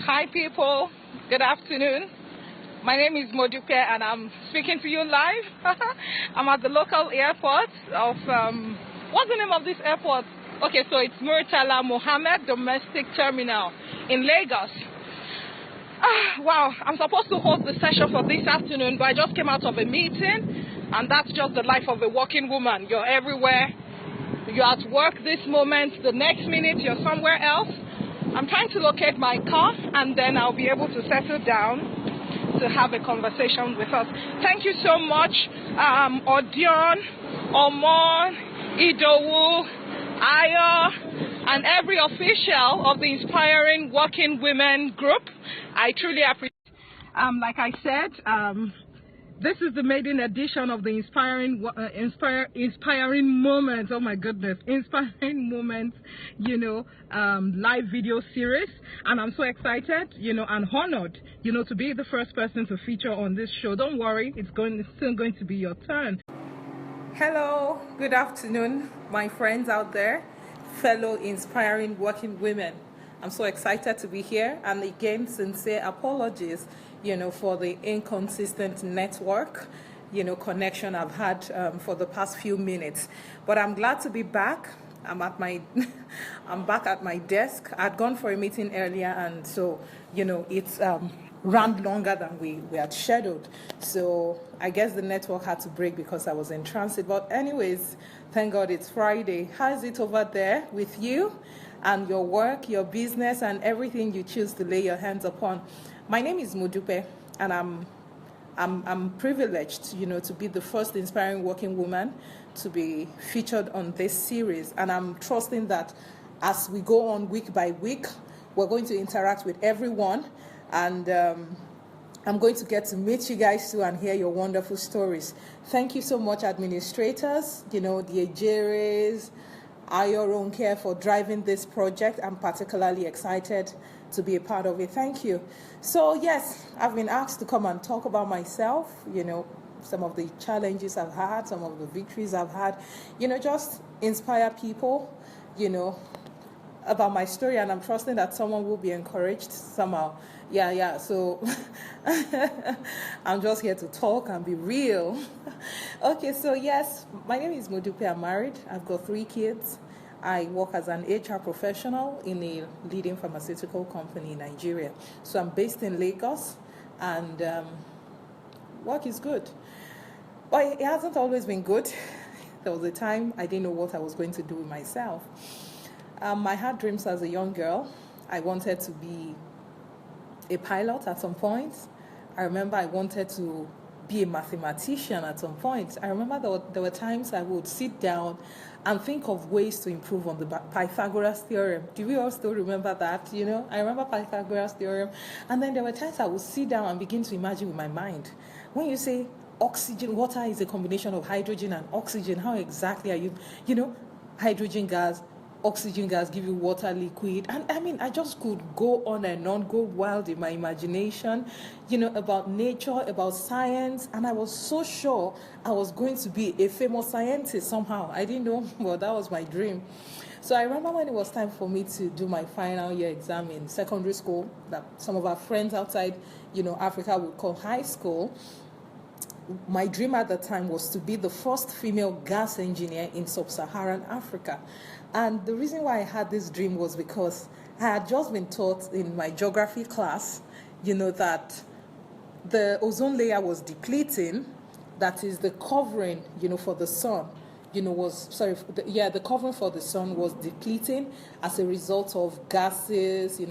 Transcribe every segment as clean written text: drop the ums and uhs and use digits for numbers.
Hi people, good afternoon. My name is Modupe and I'm speaking to you live. I'm at the local airport of, what's the name of this airport? Okay, so it's Murtala Mohammed Domestic Terminal in Lagos. Wow, I'm supposed to host the session for this afternoon, but I just came out of a meeting, and that's just the life of a working woman. You're everywhere. You're at work this moment, the next minute you're somewhere else. I'm trying to locate my car, and then I'll be able to settle down to have a conversation with us. Thank you so much, Odion, Omon, Idowu, Ayo, and every official of the Inspiring Working Women group. I truly appreciate it. Like I said, this is the maiden edition of the Inspiring Moments. Oh my goodness, Inspiring Moments, live video series. And I'm so excited, and honored, to be the first person to feature on this show. Don't worry, it's still going to be your turn. Hello, good afternoon, my friends out there, fellow inspiring working women. I'm so excited to be here, and again, sincere apologies, for the inconsistent network, connection I've had for the past few minutes. But I'm glad to be back. I'm back at my desk. I'd gone for a meeting earlier, and so, it's ran longer than we had scheduled. So I guess the network had to break because I was in transit. But anyways, thank God it's Friday. How is it over there with you and your work, your business, and everything you choose to lay your hands upon? My name is Modupe, and I'm privileged, to be the first inspiring working woman to be featured on this series. And I'm trusting that as we go on week by week, we're going to interact with everyone. And I'm going to get to meet you guys too and hear your wonderful stories. Thank you so much, administrators, the Ejeres, Ayo Care for driving this project. I'm particularly excited to be a part of it. Thank you. So yes, I've been asked to come and talk about myself, some of the challenges I've had, some of the victories I've had, just inspire people, about my story, and I'm trusting that someone will be encouraged somehow. Yeah. So I'm just here to talk and be real. Okay, so yes, my name is Modupe. I'm married. I've got 3 kids. I work as an HR professional in a leading pharmaceutical company in Nigeria. So I'm based in Lagos, and work is good. But it hasn't always been good. There was a time I didn't know what I was going to do with myself. I had dreams as a young girl. I wanted to be a pilot at some point. I remember I wanted to be a mathematician at some point. I remember there were times I would sit down and think of ways to improve on the Pythagoras theorem. Do we all still remember that? I remember Pythagoras theorem. And then there were times I would sit down and begin to imagine with my mind. When you say oxygen, water is a combination of hydrogen and oxygen, how exactly are you, hydrogen gas, oxygen gas give you water liquid, and I just could go on and on, go wild in my imagination, about nature, about science, and I was so sure I was going to be a famous scientist somehow. I didn't know, but that was my dream. So I remember when it was time for me to do my final year exam in secondary school, that some of our friends outside, Africa would call high school. My dream at the time was to be the first female gas engineer in sub-Saharan Africa. And the reason why I had this dream was because I had just been taught in my geography class, that the ozone layer was depleting. That is, the covering, for the sun, the covering for the sun was depleting as a result of gases,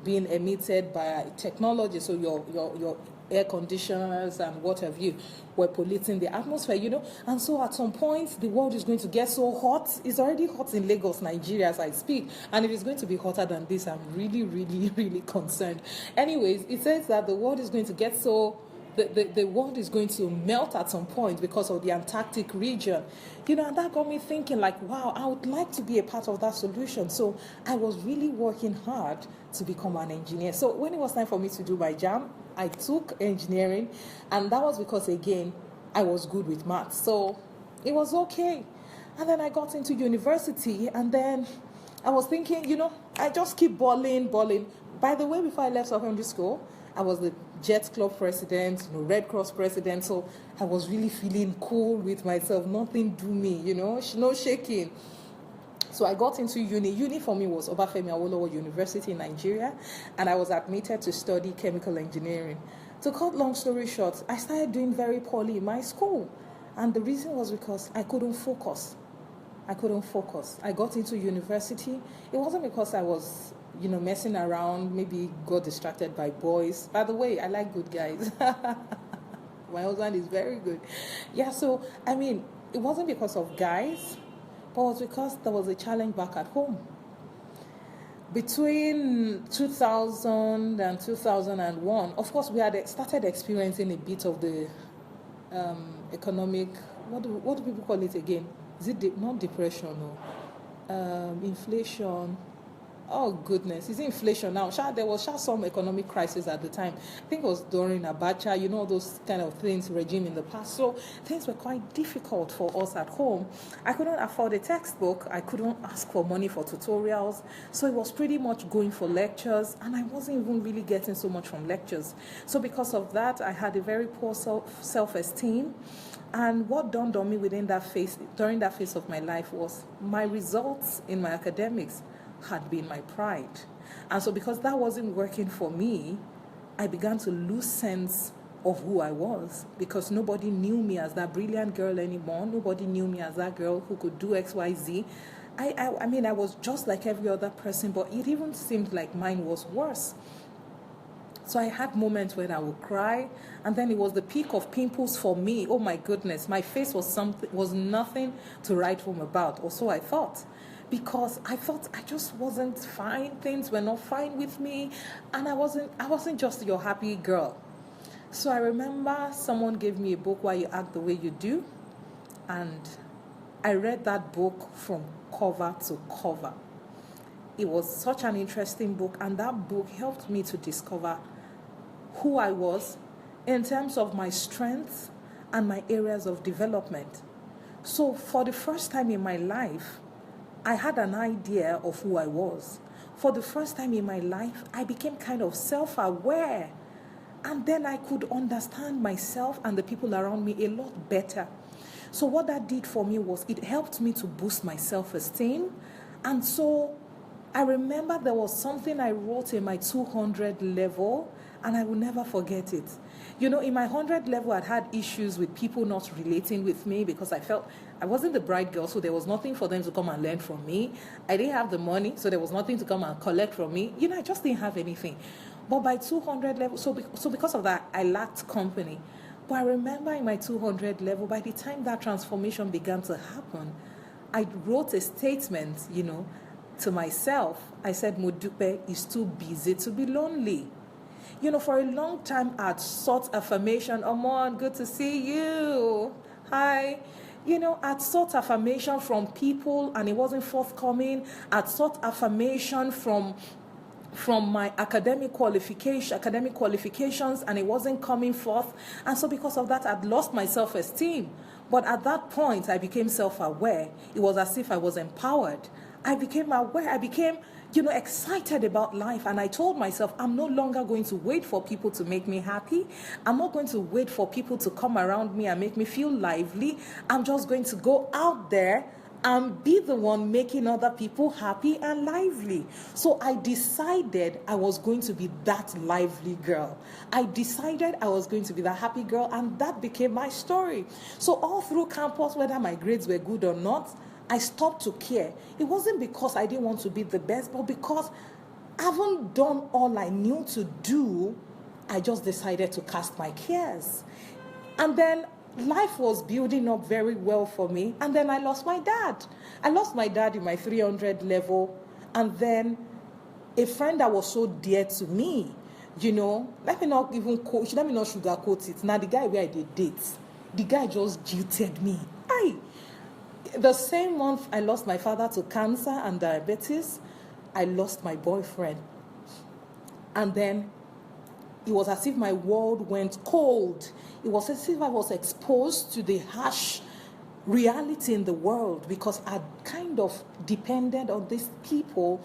being emitted by technology. So your air conditioners and what have you were polluting the atmosphere, and so at some point the world is going to get so hot. It's already hot in Lagos, Nigeria as I speak, and if it's going to be hotter than this, I'm really, really, really concerned. Anyways, it says that the world is going to get so the world is going to melt at some point because of the Antarctic region. And that got me thinking, like, wow, I would like to be a part of that solution. So I was really working hard to become an engineer. So when it was time for me to do my JAM, I took engineering, and that was because, again, I was good with maths. So it was okay. And then I got into university, and then I was thinking, I just keep balling. By the way, before I left secondary school, I was the Jet Club president, Red Cross president, so I was really feeling cool with myself. Nothing do me, no shaking. So I got into uni. Uni for me was Obafemi Awolowo University in Nigeria, and I was admitted to study chemical engineering. To cut long story short, I started doing very poorly in my school, and the reason was because I couldn't focus. I got into university. It wasn't because I was, messing around, maybe got distracted by boys. By the way, I like good guys. My husband is very good. Yeah, so, it wasn't because of guys, but it was because there was a challenge back at home. Between 2000 and 2001, of course, we had started experiencing a bit of the economic, what do people call it again? Is it not depression or inflation? Oh goodness, is it inflation now? There was some economic crisis at the time. I think it was during Abacha, those kind of things, regime in the past. So things were quite difficult for us at home. I couldn't afford a textbook. I couldn't ask for money for tutorials. So it was pretty much going for lectures, and I wasn't even really getting so much from lectures. So because of that, I had a very poor self-esteem. And what dawned on me during that phase of my life was my results in my academics had been my pride. And so because that wasn't working for me, I began to lose sense of who I was, because nobody knew me as that brilliant girl anymore. Nobody knew me as that girl who could do XYZ. I was just like every other person, but it even seemed like mine was worse. So I had moments when I would cry, and then it was the peak of pimples for me. Oh my goodness, my face was nothing to write home about, or so I thought. Because I thought I just wasn't fine, things were not fine with me, and I wasn't just your happy girl. So I remember someone gave me a book, Why You Act the Way You Do, and I read that book from cover to cover. It was such an interesting book, and that book helped me to discover who I was in terms of my strengths and my areas of development. So for the first time in my life, I had an idea of who I was. For the first time in my life, I became kind of self-aware. And then I could understand myself and the people around me a lot better. So what that did for me was it helped me to boost my self-esteem. And so I remember there was something I wrote in my 200 level, and I will never forget it. In my 100 level, I'd had issues with people not relating with me because I felt I wasn't the bright girl, so there was nothing for them to come and learn from me. I didn't have the money, so there was nothing to come and collect from me. I just didn't have anything. But by 200 level, so because of that, I lacked company. But I remember in my 200 level, by the time that transformation began to happen, I wrote a statement, to myself. I said, Modupe is too busy to be lonely. For a long time, I'd sought affirmation. Amon, good to see you. Hi. I'd sought affirmation from people, and it wasn't forthcoming. I'd sought affirmation from my academic qualifications, and it wasn't coming forth. And so because of that, I'd lost my self-esteem. But at that point, I became self-aware. It was as if I was empowered. I became aware. I became, excited about life. And I told myself, I'm no longer going to wait for people to make me happy. I'm not going to wait for people to come around me and make me feel lively. I'm just going to go out there and be the one making other people happy and lively. So I decided I was going to be that lively girl. I decided I was going to be that happy girl, and that became my story. So all through campus, whether my grades were good or not, I stopped to care. It wasn't because I didn't want to be the best, but because I haven't done all I knew to do, I just decided to cast my cares. And then life was building up very well for me, and then I lost my dad. I lost my dad in my 300 level, and then a friend that was so dear to me, let me not sugarcoat it. Now the guy where I did date, the guy just jilted me. The same month I lost my father to cancer and diabetes, I lost my boyfriend. And then it was as if my world went cold. It was as if I was exposed to the harsh reality in the world, because I kind of depended on these people,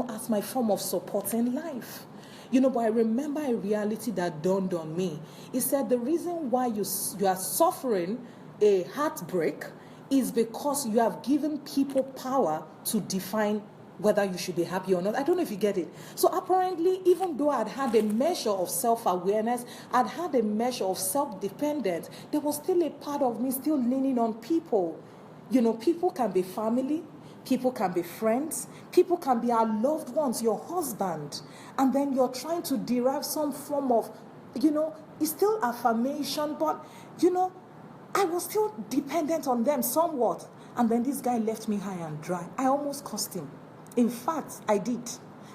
as my form of support in life. But I remember a reality that dawned on me. It said the reason why you are suffering a heartbreak is because you have given people power to define whether you should be happy or not. I don't know if you get it. So apparently, even though I'd had a measure of self-awareness, I'd had a measure of self-dependence, there was still a part of me still leaning on people. People can be family, people can be friends, people can be our loved ones, your husband, and then you're trying to derive some form of, it's still affirmation, but, I was still dependent on them somewhat. And then this guy left me high and dry. I almost cursed him. In fact, I did.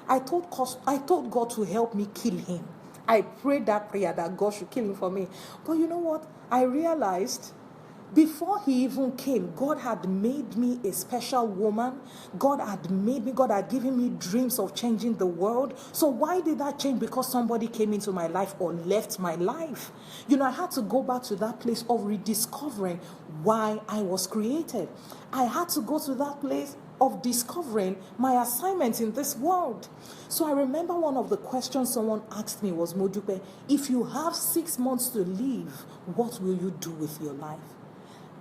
I told God to help me kill him. I prayed that prayer that God should kill him for me. But you know what? I realized before he even came, God had made me a special woman. God had given me dreams of changing the world. So why did that change? Because somebody came into my life or left my life. I had to go back to that place of rediscovering why I was created. I had to go to that place of discovering my assignment in this world. So I remember one of the questions someone asked me was, Modupe, if you have 6 months to live, what will you do with your life?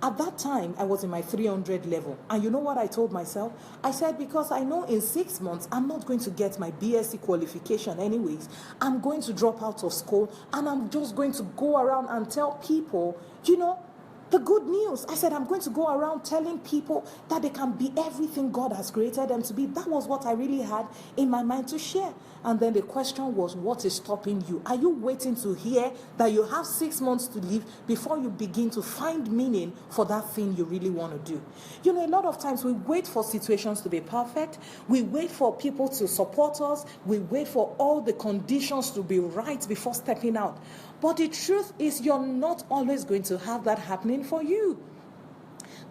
At that time, I was in my 300 level. And you know what I told myself? I said, because I know in 6 months, I'm not going to get my BSc qualification anyways. I'm going to drop out of school and I'm just going to go around and tell people, the good news. I said, I'm going to go around telling people that they can be everything God has created them to be. That was what I really had in my mind to share. And then the question was, what is stopping you? Are you waiting to hear that you have 6 months to live before you begin to find meaning for that thing you really want to do? A lot of times we wait for situations to be perfect. We wait for people to support us. We wait for all the conditions to be right before stepping out. But the truth is, you're not always going to have that happening for you.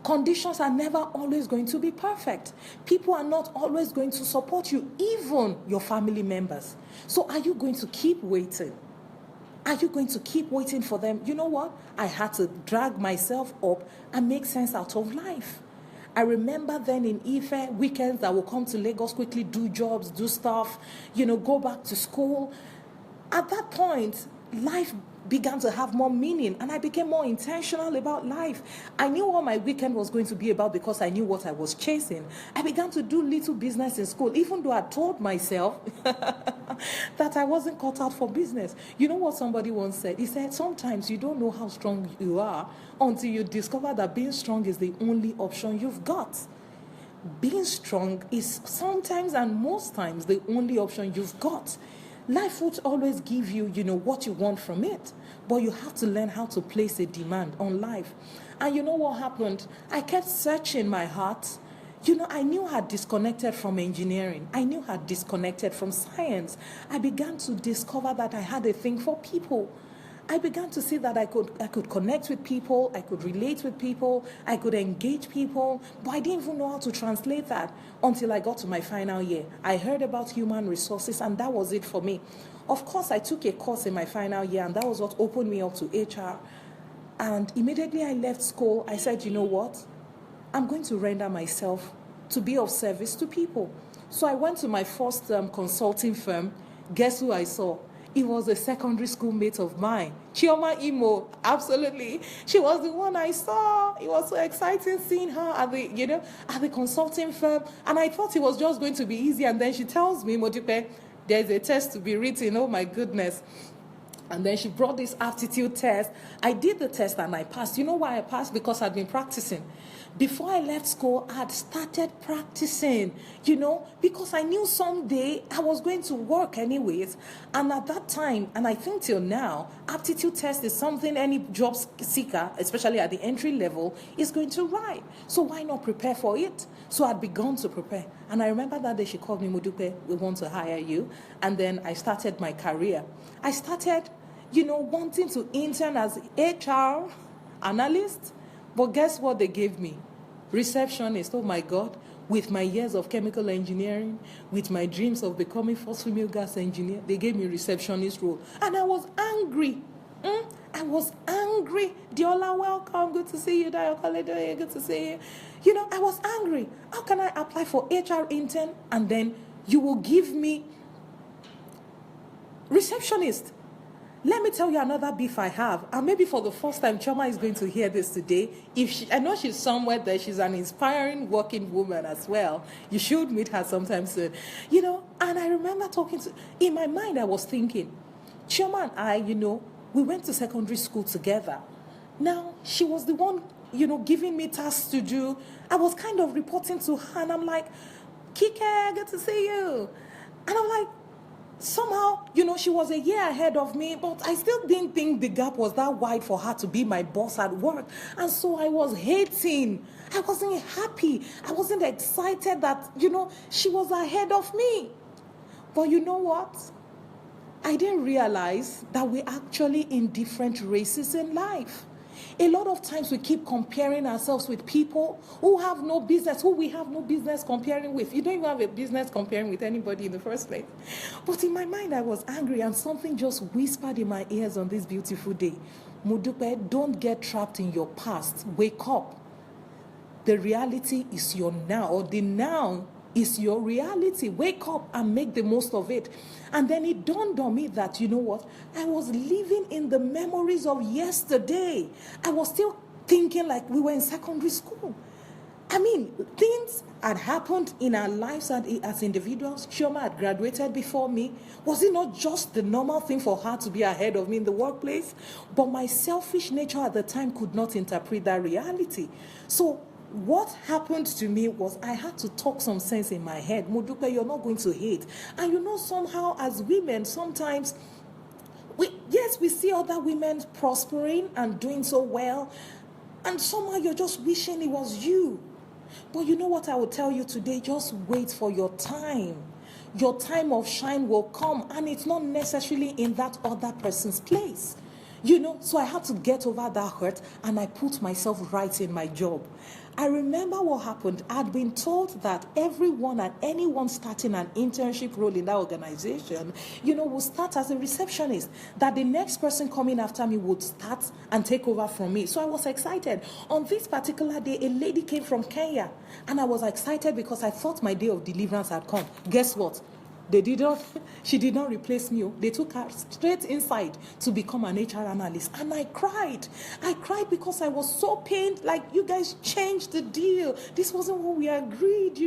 Conditions are never always going to be perfect. People are not always going to support you, even your family members. So are you going to keep waiting? Are you going to keep waiting for them? You know what? I had to drag myself up and make sense out of life. I remember then in Ife, weekends I would come to Lagos, quickly do jobs, do stuff, go back to school. At that point, life began to have more meaning and I became more intentional about life. I knew what my weekend was going to be about because I knew what I was chasing. I began to do little business in school, even though I told myself that I wasn't cut out for business. You know what somebody once said? He said, sometimes you don't know how strong you are until you discover that being strong is the only option you've got. Being strong is sometimes and most times the only option you've got. Life won't always give you, what you want from it. But you have to learn how to place a demand on life. And you know what happened? I kept searching my heart. I knew I had disconnected from engineering. I knew I had disconnected from science. I began to discover that I had a thing for people. I began to see that I could connect with people, I could relate with people, I could engage people, but I didn't even know how to translate that until I got to my final year. I heard about human resources and that was it for me. Of course, I took a course in my final year and that was what opened me up to HR. And immediately I left school, I said, you know what? I'm going to render myself to be of service to people. So I went to my first consulting firm. Guess who I saw? It was a secondary school mate of mine, Chioma Imo. Absolutely, she was the one I saw. It was so exciting seeing her at the consulting firm, and I thought it was just going to be easy. And then she tells me, Modupe, there's a test to be written. Oh my goodness! And then she brought this aptitude test. I did the test and I passed. You know why I passed? Because I'd been practicing. Before I left school, I had started practicing, because I knew someday I was going to work anyways. And at that time, and I think till now, aptitude test is something any job seeker, especially at the entry level, is going to write. So why not prepare for it? So I'd begun to prepare. And I remember that day she called me, Modupe, we want to hire you. And then I started my career. I started, wanting to intern as HR analyst. But guess what they gave me? Receptionist. Oh my God. With my years of chemical engineering, with my dreams of becoming first female gas engineer, they gave me receptionist role. And I was angry. I was angry. Diola, welcome. Good to see you. Dio Kaledo, good to see you. I was angry. How can I apply for HR intern and then you will give me Receptionist. Let me tell you another beef I have, and maybe for the first time, Choma is going to hear this today. I know she's somewhere there, she's an inspiring working woman as well. You should meet her sometime soon. And I remember in my mind, I was thinking, Choma and I, we went to secondary school together. Now, she was the one, giving me tasks to do. I was kind of reporting to her, and I'm like, Kike, good to see you. And I'm like, somehow, she was a year ahead of me, but I still didn't think the gap was that wide for her to be my boss at work. And so I was hating. I wasn't happy. I wasn't excited that, she was ahead of me. But you know what? I didn't realize that we're actually in different races in life. A lot of times we keep comparing ourselves with people who we have no business comparing with. You don't even have a business comparing with anybody in the first place. But in my mind, I was angry, and something just whispered in my ears on this beautiful day. Modupe, don't get trapped in your past. Wake up. The reality is your now, or the now is your reality. Wake up and make the most of it. And then it dawned on me that, you know what? I was living in the memories of yesterday. I was still thinking like we were in secondary school. I mean, things had happened in our lives as individuals. Chioma had graduated before me. Was it not just the normal thing for her to be ahead of me in the workplace? But my selfish nature at the time could not interpret that reality. So what happened to me was I had to talk some sense in my head. Modupe, you're not going to hate. And somehow as women, sometimes we see other women prospering and doing so well. And somehow you're just wishing it was you. But you know what I will tell you today? Just wait for your time. Your time of shine will come, and it's not necessarily in that other person's place. So I had to get over that hurt, and I put myself right in my job. I remember what happened. I'd been told that everyone and anyone starting an internship role in that organization, will start as a receptionist. That the next person coming after me would start and take over from me. So I was excited. On this particular day, a lady came from Kenya. And I was excited because I thought my day of deliverance had come. Guess what? She did not replace me. They took her straight inside to become an HR analyst. And I cried. I cried because I was so pained. Like, you guys changed the deal. This wasn't what we agreed,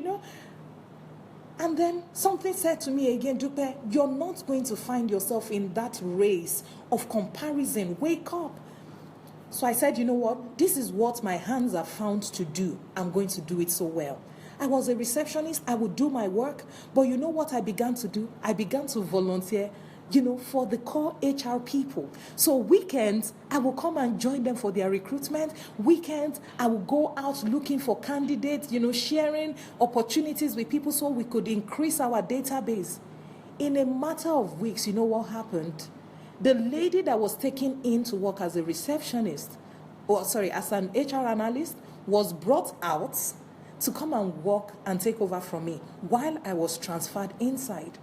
And then something said to me again, Dupe, you're not going to find yourself in that race of comparison. Wake up. So I said, you know what? This is what my hands are found to do. I'm going to do it so well. I was a receptionist. I would do my work. But you know what I began to do? I began to volunteer, for the core HR people. So weekends, I will come and join them for their recruitment. Weekends, I will go out looking for candidates, sharing opportunities with people so we could increase our database. In a matter of weeks, you know what happened? The lady that was taken in to work as a receptionist, as an HR analyst, was brought out to come and work and take over from me while I was transferred inside.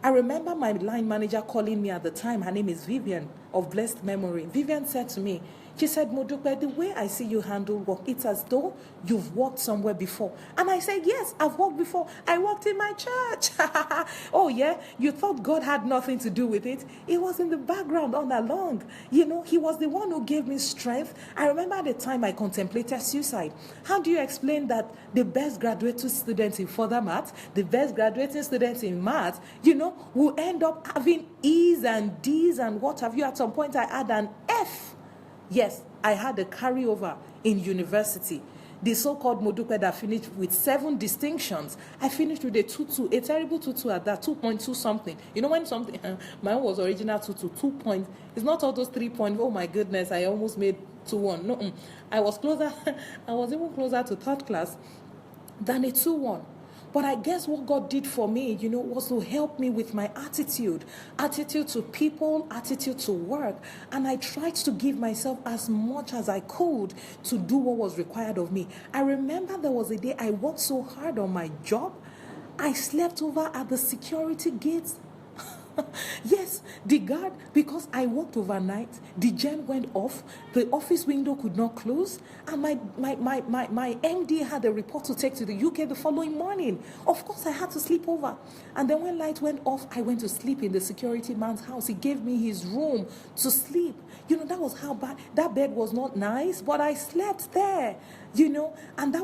I remember my line manager calling me at the time. Her name is Vivian, of blessed memory. Vivian said to me, she said, Modupe, the way I see you handle work, it's as though you've worked somewhere before. And I said, yes, I've worked before. I worked in my church. Oh, yeah? You thought God had nothing to do with it? It was in the background all along. He was the one who gave me strength. I remember at the time I contemplated suicide. How do you explain that the best graduating students in further maths, the best graduating students in maths, will end up having E's and D's and what have you? At some point I had an F. Yes, I had a carryover in university. The so-called Modupe that finished with 7 distinctions. I finished with a 2.2, a terrible 2.2 at that, 2.2 something. When something, mine was original 2.2, 2 point. It's not all those 3 points. Oh my goodness, I almost made 2.1. No, I was even closer to third class than a 2.1. But I guess what God did for me, was to help me with my attitude to people, attitude to work. And I tried to give myself as much as I could to do what was required of me. I remember there was a day I worked so hard on my job, I slept over at the security gates Yes, the guard, because I worked overnight, the gen went off, the office window could not close, and my MD had a report to take to the UK the following morning. Of course, I had to sleep over. And then when light went off, I went to sleep in the security man's house. He gave me his room to sleep. That was how bad. That bed was not nice, but I slept there, and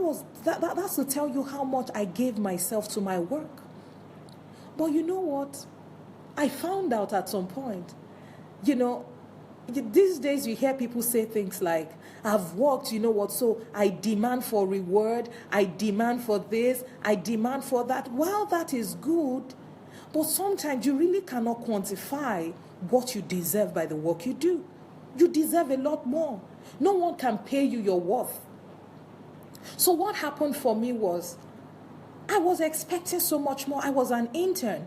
that's to tell you how much I gave myself to my work. But you know what? I found out at some point, these days you hear people say things like, I've worked, so I demand for reward, I demand for this, I demand for that. While that is good, but sometimes you really cannot quantify what you deserve by the work you do. You deserve a lot more. No one can pay you your worth. So what happened for me was, I was expecting so much more. I was an intern.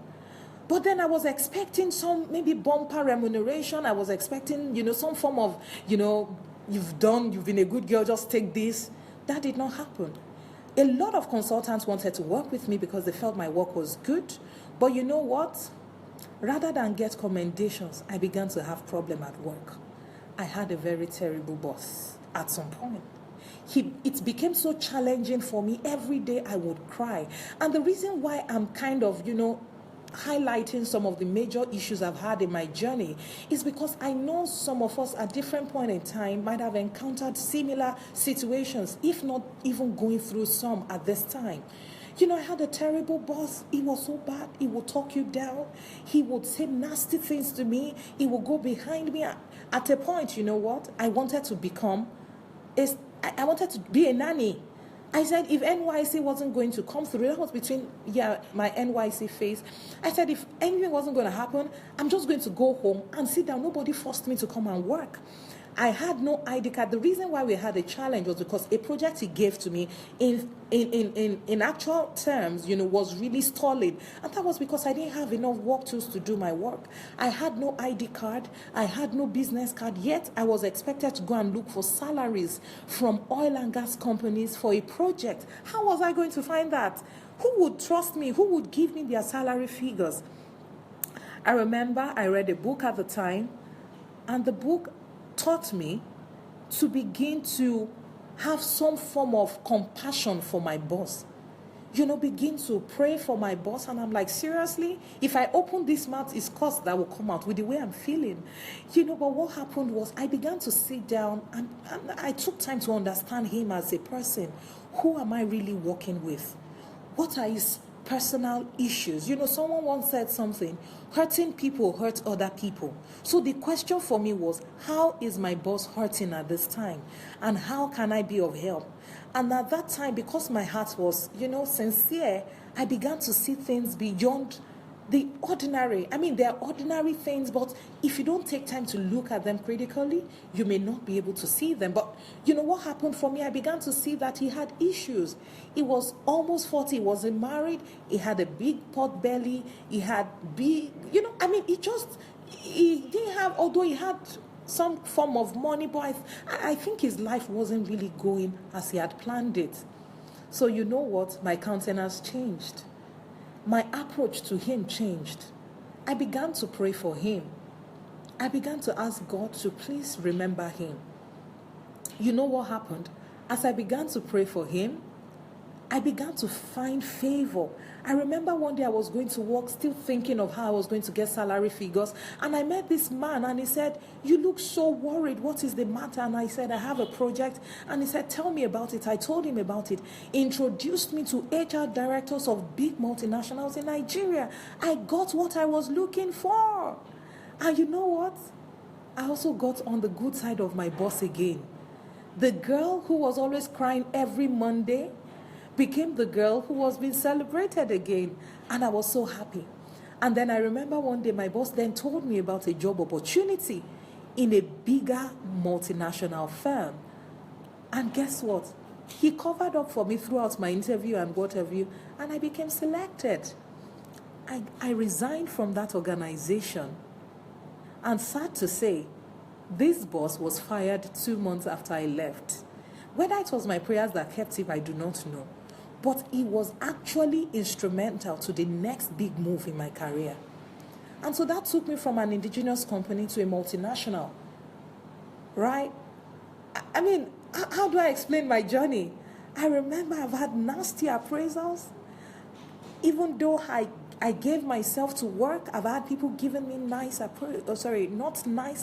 But then I was expecting some maybe bumper remuneration. I was expecting, some form of, you've been a good girl, just take this. That did not happen. A lot of consultants wanted to work with me because they felt my work was good. But you know what? Rather than get commendations, I began to have problem at work. I had a very terrible boss at some point. It became so challenging for me. Every day I would cry. And the reason why I'm kind of, highlighting some of the major issues I've had in my journey is because I know some of us at different point in time might have encountered similar situations, if not even going through some at this time. I had a terrible boss. He was so bad. He would talk you down. He would say nasty things to me. He would go behind me. At a point, you know what? I wanted to be a nanny. I said, if NYC wasn't going to come through, that was between, my NYC phase. I said, if anything wasn't going to happen, I'm just going to go home and sit down. Nobody forced me to come and work. I had no ID card. The reason why we had a challenge was because a project he gave to me in actual terms, was really stalling. And that was because I didn't have enough work tools to do my work. I had no ID card. I had no business card. Yet I was expected to go and look for salaries from oil and gas companies for a project. How was I going to find that? Who would trust me? Who would give me their salary figures? I remember I read a book at the time, and the book taught me to begin to have some form of compassion for my boss. Begin to pray for my boss. And I'm like, seriously? If I open this mouth, it's curse that will come out with the way I'm feeling. But what happened was I began to sit down and I took time to understand him as a person. Who am I really working with? What are his personal issues? Someone once said something, hurting people hurt other people. So the question for me was, how is my boss hurting at this time? And how can I be of help? And at that time, because my heart was, sincere, I began to see things beyond the ordinary. There are ordinary things, but if you don't take time to look at them critically, you may not be able to see them. But what happened for me? I began to see that he had issues. He was almost 40. He wasn't married. He had a big pot belly. He had big, he didn't have, although he had some form of money, but I think his life wasn't really going as he had planned it. So you know what? My countenance changed. My approach to him changed. I began to pray for him. I began to ask God to please remember him. You know what happened? As I began to pray for him, I began to find favor. I remember one day I was going to work, still thinking of how I was going to get salary figures. And I met this man and he said, you look so worried. What is the matter? And I said, I have a project. And he said, tell me about it. I told him about it. He introduced me to HR directors of big multinationals in Nigeria. I got what I was looking for. And you know what? I also got on the good side of my boss again. The girl who was always crying every Monday became the girl who was being celebrated again. And I was so happy. And then I remember one day my boss then told me about a job opportunity in a bigger multinational firm. And guess what? He covered up for me throughout my interview and what have you, and I became selected. I resigned from that organization. And sad to say, this boss was fired 2 months after I left. Whether it was my prayers that kept him, I do not know. But he was actually instrumental to the next big move in my career. And so that took me from an indigenous company to a multinational, right? I mean, how do I explain my journey? I remember I've had nasty appraisals. Even though I gave myself to work, I've had people giving me not nice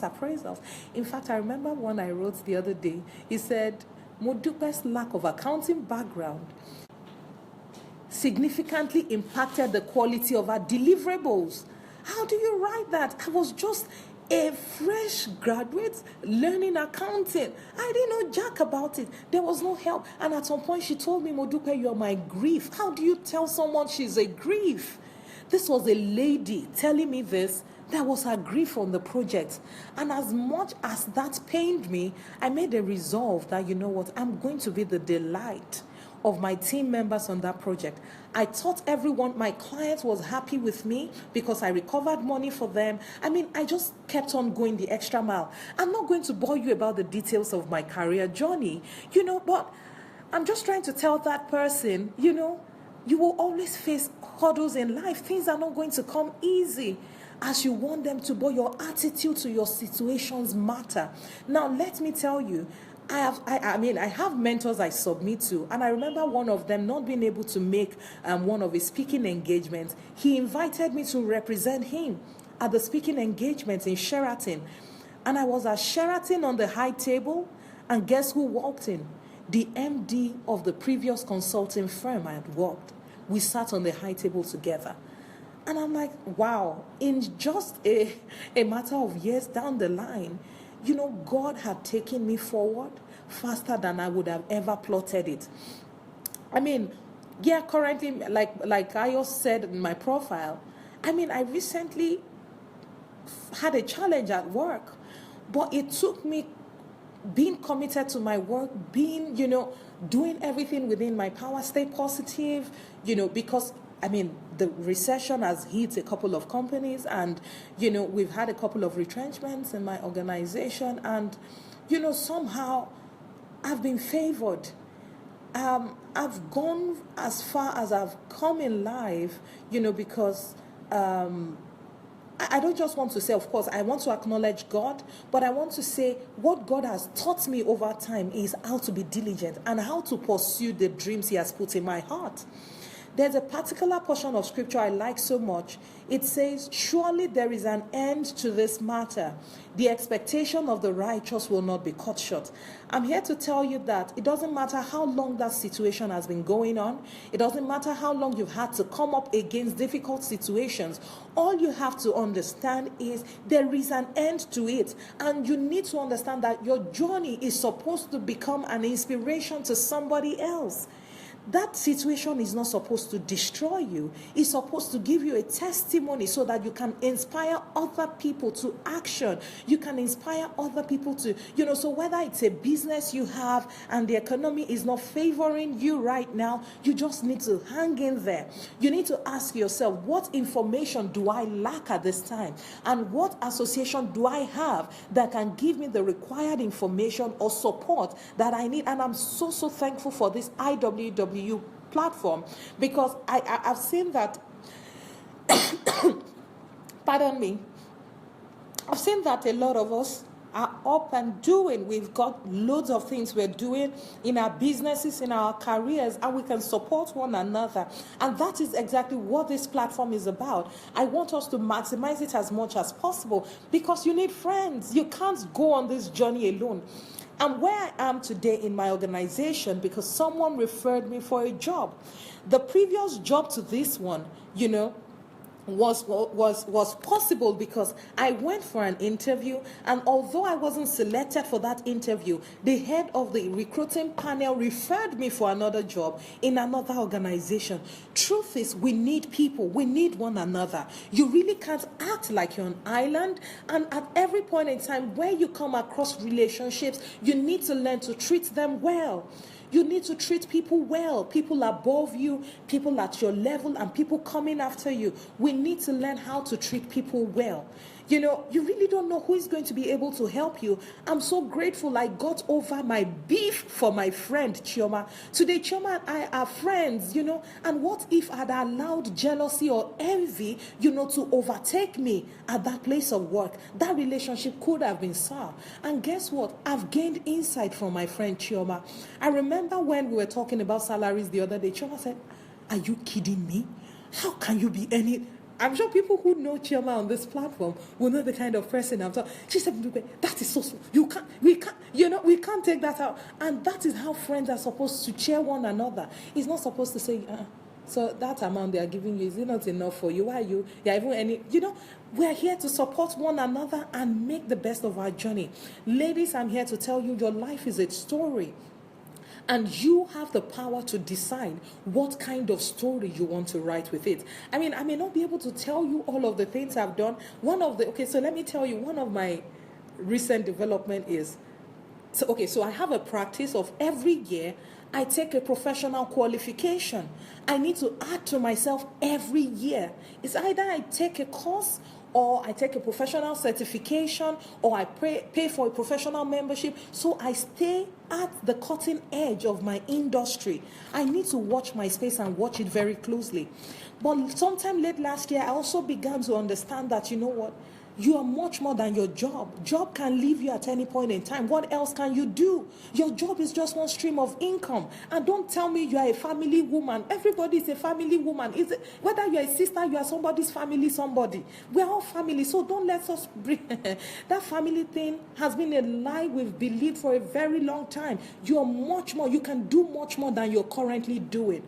appraisals. In fact, I remember one I wrote the other day. He said, Modupe's lack of accounting background significantly impacted the quality of our deliverables. How do you write that? I was just a fresh graduate learning accounting. I didn't know jack about it. There was no help. And at some point she told me, Modupe, you're my grief. How do you tell someone she's a grief? This was a lady telling me this. That was her grief on the project. And as much as that pained me, I made a resolve that, you know what, I'm going to be the delight of my team members on that project. I taught everyone, my client was happy with me because I recovered money for them. I mean, I just kept on going the extra mile. I'm not going to bore you about the details of my career journey, but I'm just trying to tell that person, you will always face hurdles in life. Things are not going to come easy as you want them to, but your attitude to your situations matter. Now, let me tell you, I have mentors I submit to, and I remember one of them not being able to make one of his speaking engagements. He invited me to represent him at the speaking engagement in Sheraton, and I was at Sheraton on the high table, and guess who walked in? The MD of the previous consulting firm I had worked. We sat on the high table together. And I'm like, wow, in just a matter of years down the line, God had taken me forward faster than I would have ever plotted it. I mean, currently, like I also said in my profile, I recently had a challenge at work, but it took me being committed to my work, being, doing everything within my power, stay positive, because the recession has hit a couple of companies, and, we've had a couple of retrenchments in my organization, and, somehow I've been favored. I've gone as far as I've come in life, because I don't just want to say, of course, I want to acknowledge God, but I want to say what God has taught me over time is how to be diligent and how to pursue the dreams He has put in my heart. There's a particular portion of scripture I like so much. It says, surely there is an end to this matter. The expectation of the righteous will not be cut short. I'm here to tell you that it doesn't matter how long that situation has been going on. It doesn't matter how long you've had to come up against difficult situations. All you have to understand is there is an end to it. And you need to understand that your journey is supposed to become an inspiration to somebody else. That situation is not supposed to destroy you. It's supposed to give you a testimony so that you can inspire other people to action. You can inspire other people to, so whether it's a business you have and the economy is not favoring you right now, you just need to hang in there. You need to ask yourself, what information do I lack at this time? And what association do I have that can give me the required information or support that I need? And I'm so thankful for this IWW platform, because I've seen that pardon me, I've seen that a lot of us are up and doing. We've got loads of things we're doing in our businesses, in our careers, and we can support one another. And that is exactly what this platform is about. I want us to maximize it as much as possible, because you need friends. You can't go on this journey alone. And where I am today in my organization, because someone referred me for a job. The previous job to this one, was possible because I went for an interview, and although I wasn't selected for that interview, the head of the recruiting panel referred me for another job in another organization. Truth is, we need people. We need one another. You really can't act like you're an island, and at every point in time where you come across relationships, you need to learn to treat them well. You need to treat people well, people above you, people at your level, and people coming after you. We need to learn how to treat people well. You know, you really don't know who is going to be able to help you. I'm so grateful I got over my beef for my friend Chioma. Today, Chioma and I are friends, you know. And what if I'd allowed jealousy or envy, you know, to overtake me at that place of work? That relationship could have been sour. And guess what? I've gained insight from my friend Chioma. I remember when we were talking about salaries the other day, Chioma said, "Are you kidding me? How can you be any..." I'm sure people who know Chioma on this platform will know the kind of person I'm talking. She said, "That is so small. We can't take that out." And that is how friends are supposed to cheer one another. It's not supposed to say, so that amount they are giving you, is it not enough for you? Why are you? Yeah, even any, you know, we are here to support one another and make the best of our journey. Ladies, I'm here to tell you, your life is a story. And you have the power to decide what kind of story you want to write with it. I mean, I may not be able to tell you all of the things I've done. So let me tell you, one of my recent development is, so I have a practice of every year, I take a professional qualification. I need to add to myself every year. It's either I take a course, or I take a professional certification, or I pay for a professional membership, so I stay at the cutting edge of my industry. I need to watch my space and watch it very closely. But sometime late last year, I also began to understand that, you know what, you are much more than your job. Job can leave you at any point in time. What else can you do? Your job is just one stream of income. And don't tell me you are a family woman. Everybody is a family woman. Whether you are a sister, you are somebody's family, somebody. We are all family, so don't let us bring... That family thing has been a lie we've believed for a very long time. You are much more. You can do much more than you're currently doing.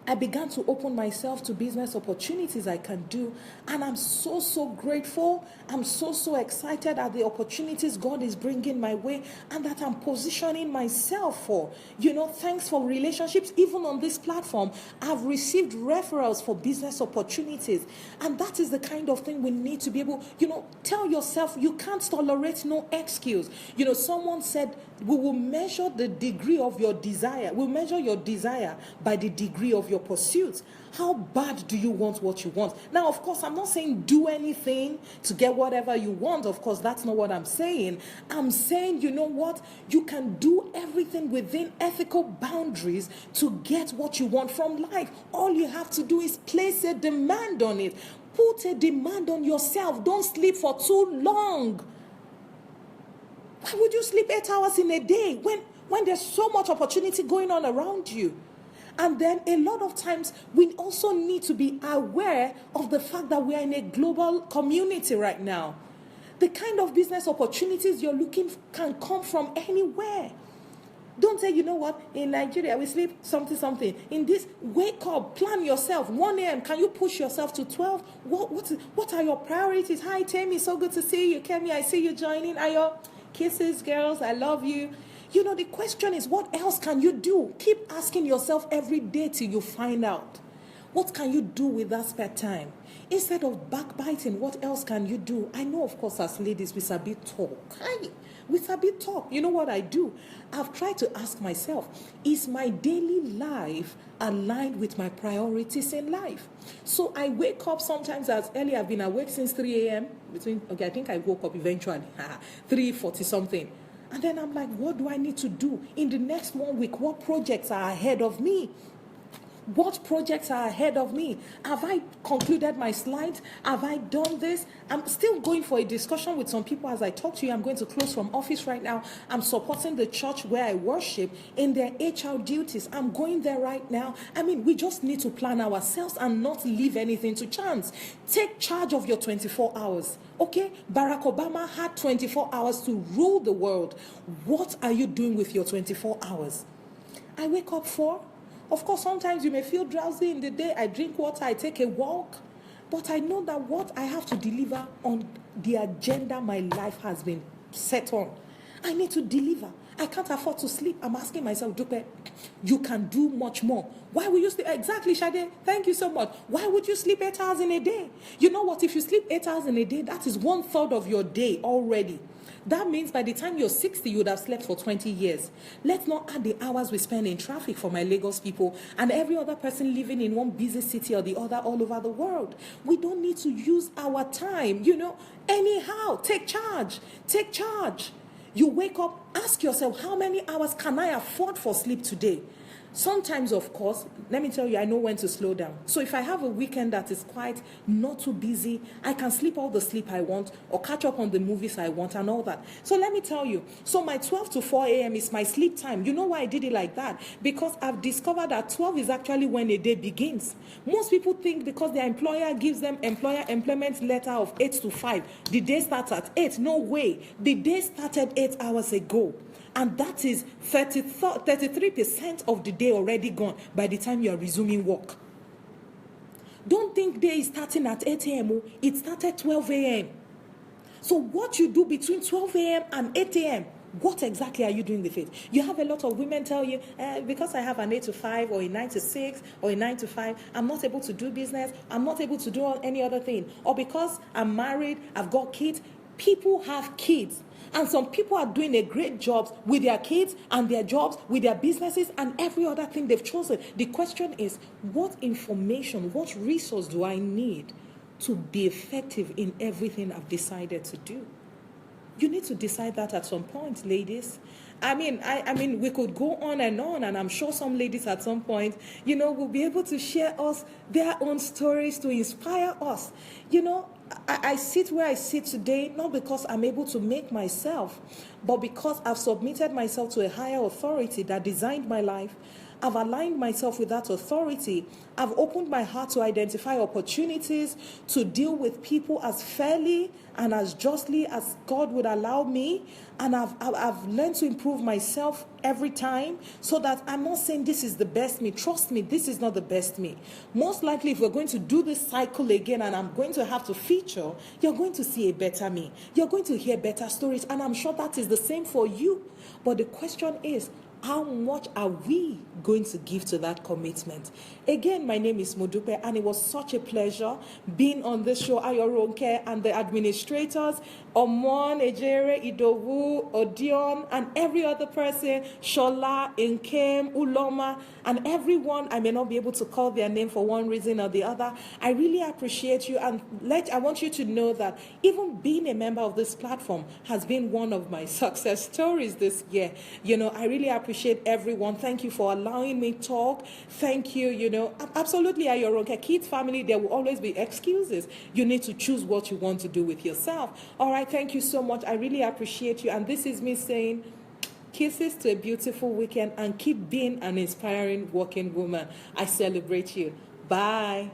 I began to open myself to business opportunities I can do. And I'm so grateful. I'm so excited at the opportunities God is bringing my way and that I'm positioning myself for. You know, thanks for relationships. Even on this platform, I've received referrals for business opportunities. And that is the kind of thing we need to be able, you know, tell yourself you can't tolerate no excuse. You know, someone said, we will measure the degree of your desire. We'll measure your desire by the degree of your pursuits. How bad do you want what you want? Now, of course, I'm not saying do anything to get whatever you want. Of course, that's not what I'm saying. I'm saying, you know what? You can do everything within ethical boundaries to get what you want from life. All you have to do is place a demand on it. Put a demand on yourself. Don't sleep for too long. Why would you sleep 8 hours in a day when there's so much opportunity going on around you? And then a lot of times we also need to be aware of the fact that we are in a global community right now. The kind of business opportunities you're looking for can come from anywhere. Don't say, you know what, in Nigeria we sleep something. In this, wake up, plan yourself. 1 a.m., can you push yourself to 12? What are your priorities? Hi, Tammy, so good to see you. Kemi, I see you joining. Ayo, kisses, girls, I love you. You know, the question is, what else can you do? Keep asking yourself every day till you find out. What can you do with that spare time? Instead of backbiting, what else can you do? I know, of course, as ladies, we sabi talk. We sabi talk. You know what I do? I've tried to ask myself, is my daily life aligned with my priorities in life? So I wake up sometimes as early. I've been awake since 3 a.m. I think I woke up eventually, 3:40 something. And then I'm like, what do I need to do in the next 1 week? What projects are ahead of me? What projects are ahead of me? Have I concluded my slides? Have I done this? I'm still going for a discussion with some people as I talk to you. I'm going to close from office right now. I'm supporting the church where I worship in their HR duties. I'm going there right now. I mean, we just need to plan ourselves and not leave anything to chance. Take charge of your 24 hours. Okay? Barack Obama had 24 hours to rule the world. What are you doing with your 24 hours? I wake up 4. Of course, sometimes you may feel drowsy in the day. I drink water, I take a walk. But I know that what I have to deliver on the agenda my life has been set on. I need to deliver. I can't afford to sleep. I'm asking myself, Dupe, you can do much more. Why will you sleep? Exactly, Shade. Thank you so much. Why would you sleep 8 hours in a day? You know what? If you sleep 8 hours in a day, that is 1/3 of your day already. That means by the time you're 60, you would have slept for 20 years. Let's not add the hours we spend in traffic for my Lagos people and every other person living in one busy city or the other all over the world. We don't need to use our time, anyhow. Take charge. Take charge. You wake up, ask yourself, how many hours can I afford for sleep today? Sometimes, of course, let me tell you, I know when to slow down. So if I have a weekend that is quite not too busy, I can sleep all the sleep I want or catch up on the movies I want and all that. So let me tell you, so my 12 to 4 a.m. is my sleep time. You know why I did it like that? Because I've discovered that 12 is actually when a day begins. Most people think because their employer gives them employment letter of 8 to 5, the day starts at 8. No way. The day started 8 hours ago. And that is 33% of the day already gone by the time you are resuming work. Don't think day is starting at 8 a.m. It started 12 a.m. So what you do between 12 a.m. and 8 a.m., what exactly are you doing with it? You have a lot of women tell you, because I have an 8 to 5 or a 9 to 6 or a 9 to 5, I'm not able to do business, I'm not able to do any other thing. Or because I'm married, I've got kids. People have kids. And some people are doing a great job with their kids and their jobs, with their businesses and every other thing they've chosen. The question is, what information, what resource do I need to be effective in everything I've decided to do? You need to decide that at some point, ladies. I mean, we could go on, and I'm sure some ladies at some point, will be able to share us their own stories to inspire us. I sit where I sit today, not because I'm able to make myself, but because I've submitted myself to a higher authority that designed my life. I've aligned myself with that authority. I've opened my heart to identify opportunities to deal with people as fairly and as justly as God would allow me. And I've learned to improve myself every time so that I'm not saying this is the best me. Trust me, this is not the best me. Most likely, if we're going to do this cycle again and I'm going to have to feature, you're going to see a better me. You're going to hear better stories. And I'm sure that is the same for you. But the question is, how much are we going to give to that commitment? Again, my name is Modupe, and it was such a pleasure being on this show. Ayoronke and the administrators, Omon, Ejere, Idowu, Odion, and every other person, Shola, Nkem, Uloma, and everyone. I may not be able to call their name for one reason or the other. I really appreciate you, and I want you to know that even being a member of this platform has been one of my success stories this year. I really appreciate everyone. Thank you for allowing me talk. Thank you. Absolutely, at your own kids family, there will always be excuses. You need to choose what you want to do with yourself. All right, thank you so much. I really appreciate you. And this is me saying kisses to a beautiful weekend, and keep being an inspiring working woman. I celebrate you. Bye.